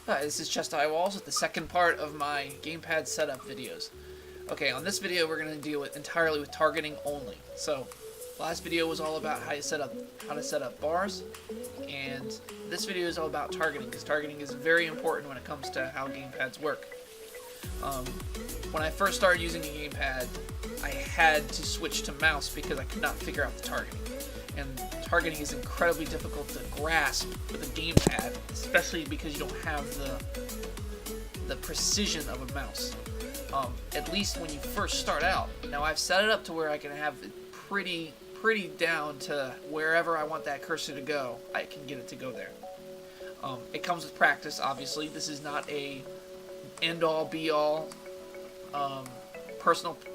Hi, this is Chest High Walls with the second part of my gamepad setup videos. Okay, on this video we're going to deal entirely with targeting only. So, last video was all about how to set up bars, and this video is all about targeting, because targeting is very important when it comes to how gamepads work. When I first started using a gamepad, I had to switch to mouse because I could not figure out the targeting. And targeting is incredibly difficult to grasp with a gamepad, especially because you don't have the precision of a mouse. At least when you first start out. Now I've set it up to where I can have it pretty down to wherever I want that cursor to go. I can get it to go there. It comes with practice, obviously. This is not a end-all, be-all.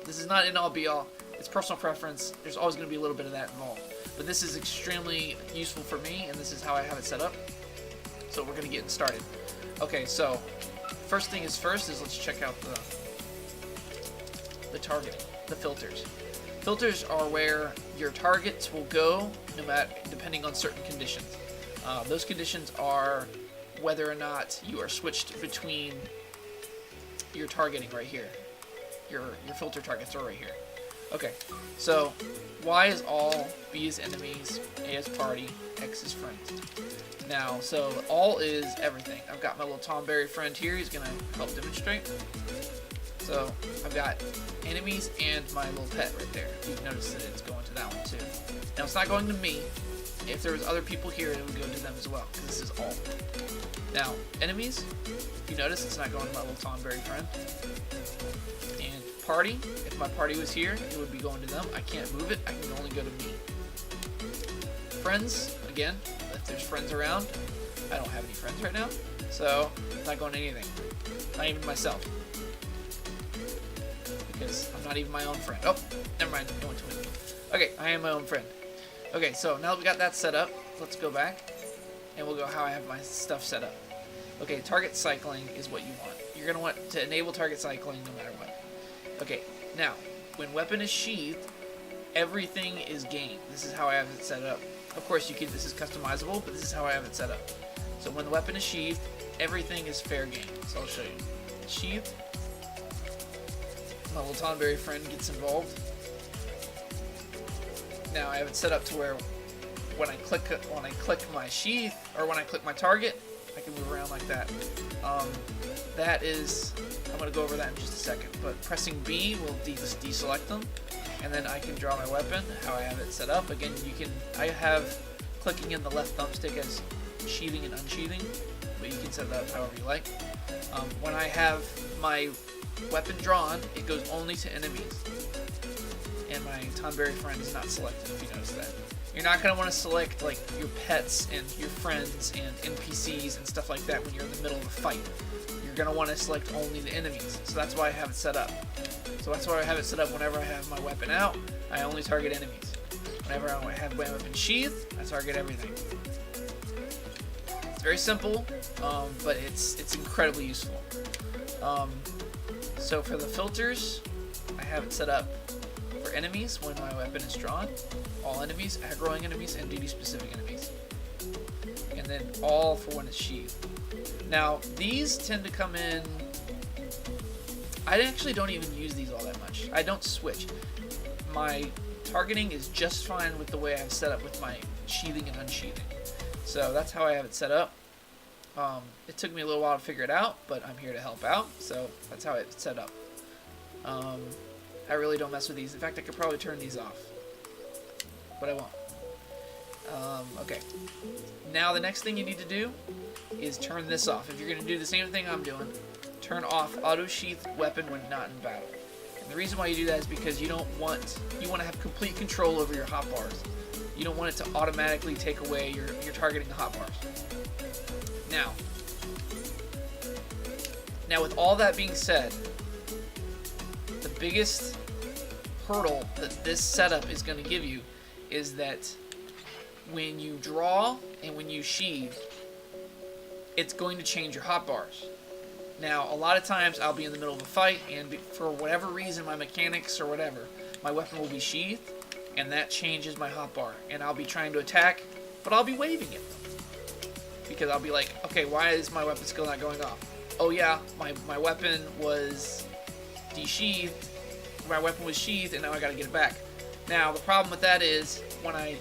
This is not end-all, be-all. It's personal preference. There's always going to be a little bit of that involved. But this is extremely useful for me, and this is how I have it set up. So we're going to get started. Okay, so first thing is first is let's check out the targeting, the filters. Filters are where your targets will go depending on certain conditions. Those conditions are whether or not you are switched between your targeting right here. Your filter targets are right here. Okay, so Y is all, B is enemies, A is party, X is friends. Now, so all is everything. I've got my little Tomberry friend here. He's going to help demonstrate. So I've got enemies and my little pet right there. You've noticed that it's going to that one too. Now it's not going to me. If there was other people here, it would go to them as well, because this is all. Now, enemies, if you notice, it's not going to my little Tomberry friend. And party, if my party was here, it would be going to them. I can't move it, I can only go to me. Friends, again, if there's friends around, I don't have any friends right now, so it's not going to anything. Not even myself. Because I'm not even my own friend. Oh, never mind, I went to it. Okay, I am my own friend. Okay, so now that we got that set up, let's go back, and we'll go how I have my stuff set up. Okay, target cycling is what you want. You're going to want to enable target cycling no matter what. Okay, now, when weapon is sheathed, everything is game. This is how I have it set up. Of course, this is customizable, but this is how I have it set up. So when the weapon is sheathed, everything is fair game. So I'll show you. Sheathed. My little Tonberry friend gets involved. Now I have it set up to where when I click my sheath, or when I click my target, I can move around like that. That is, I'm going to go over that in just a second, but pressing B will deselect them, and then I can draw my weapon, how I have it set up. Again, I have clicking in the left thumbstick as sheathing and unsheathing, but you can set that up however you like. When I have my weapon drawn, it goes only to enemies, and my Tonberry friend is not selected, if you notice that. You're not going to want to select like your pets and your friends and NPCs and stuff like that when you're in the middle of a fight. You're going to want to select only the enemies. So that's why I have it set up. So that's why I have it set up whenever I have my weapon out, I only target enemies. Whenever I have my weapon sheathed, I target everything. It's very simple, but it's incredibly useful. So for the filters, I have it set up for enemies when my weapon is drawn, all enemies, aggroing enemies, and duty-specific enemies. And then all for when it's sheathed. Now, these tend to come in... I actually don't even use these all that much. I don't switch. My targeting is just fine with the way I have set up with my sheathing and unsheathing. So that's how I have it set up. It took me a little while to figure it out, but I'm here to help out, so that's how it's set up. I really don't mess with these. In fact, I could probably turn these off, but I won't. Okay. Now the next thing you need to do is turn this off. If you're going to do the same thing I'm doing, turn off auto-sheath weapon when not in battle. And the reason why you do that is because you want to have complete control over your hotbars. You don't want it to automatically take away your targeting the hotbars. Now with all that being said, the biggest hurdle that this setup is going to give you is that when you draw and when you sheathe, it's going to change your hotbars. Now, a lot of times I'll be in the middle of a fight, and for whatever reason, my mechanics or whatever, my weapon will be sheathed, and that changes my hotbar. And I'll be trying to attack, but I'll be waving it. because I'll be like, okay, why is my weapon still not going off? Oh yeah, my weapon was desheathed. My weapon was sheathed, and now I gotta get it back. Now, the problem with that is, when I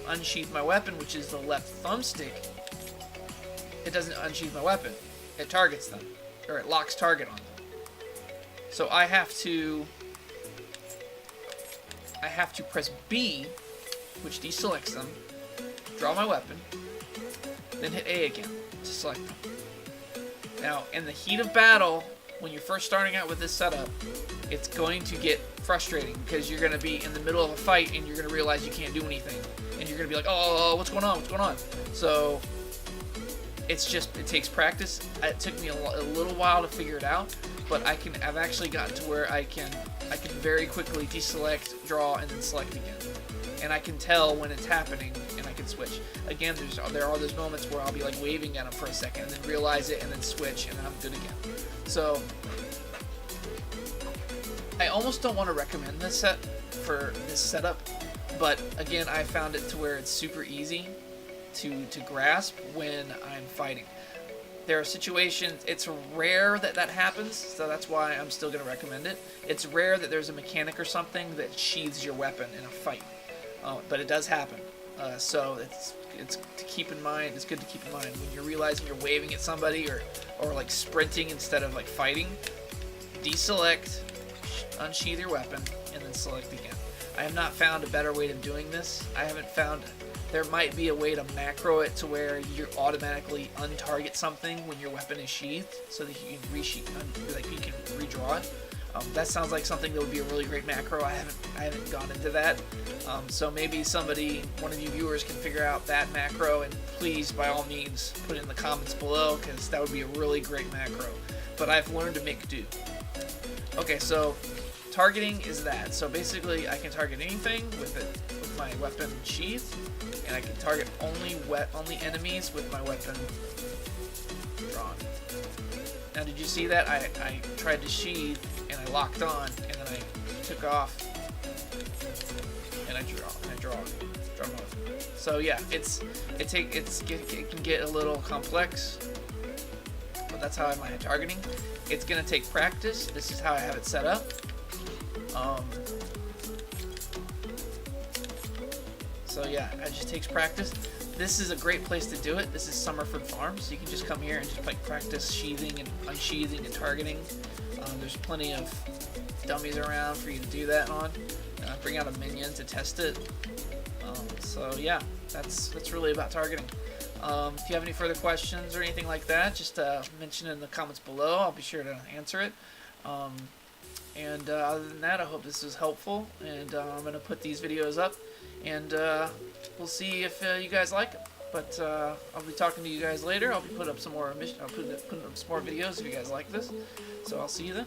unsheath my weapon, which is the left thumbstick, it doesn't unsheath my weapon. It targets them, or it locks target on them. So I have to press B, which deselects them, draw my weapon, then hit A again to select them. Now, in the heat of battle, when you're first starting out with this setup, it's going to get frustrating because you're going to be in the middle of a fight and you're going to realize you can't do anything. And you're going to be like, oh, what's going on? What's going on? So, it takes practice. It took me a little while to figure it out, but I've actually gotten to where I can very quickly deselect, draw, and then select again. And I can tell when it's happening, and I can switch. Again, there are those moments where I'll be like waving at them for a second, and then realize it, and then switch, and then I'm good again. So, I almost don't want to recommend this setup, but again, I found it to where it's super easy to grasp when I'm fighting. There are situations, it's rare that happens, so that's why I'm still going to recommend it. It's rare that there's a mechanic or something that sheathes your weapon in a fight, but it does happen. So it's to keep in mind. It's good to keep in mind when you're realizing you're waving at somebody or like sprinting instead of like fighting. Deselect, unsheath your weapon, and then select again. I have not found a better way of doing this. I haven't found. There might be a way to macro it to where you automatically untarget something when your weapon is sheathed, so that you can you can redraw it. That sounds like something that would be a really great macro. I haven't gone into that. So maybe one of you viewers can figure out that macro, and please, by all means, put it in the comments below, because that would be a really great macro. But I've learned to make do. Okay, so targeting is that. So basically, I can target anything with my weapon sheathed, and I can target only enemies with my weapon drawn. Now, did you see that? I tried to sheathe, and I locked on, and then I took off, and I draw my weapon. So yeah, it can get a little complex, but that's how I'm targeting. It's gonna take practice. This is how I have it set up. So yeah, it just takes practice. This is a great place to do it. This is Summerford Farms. You can just come here and just like practice sheathing and unsheathing and targeting. There's plenty of dummies around for you to do that on. Bring out a minion to test it. So yeah, that's really about targeting. If you have any further questions or anything like that, just mention it in the comments below. I'll be sure to answer it. And other than that, I hope this was helpful, and I'm going to put these videos up, and we'll see if you guys like them. But I'll be talking to you guys later. I'll be putting up some more videos if you guys like this. So I'll see you then.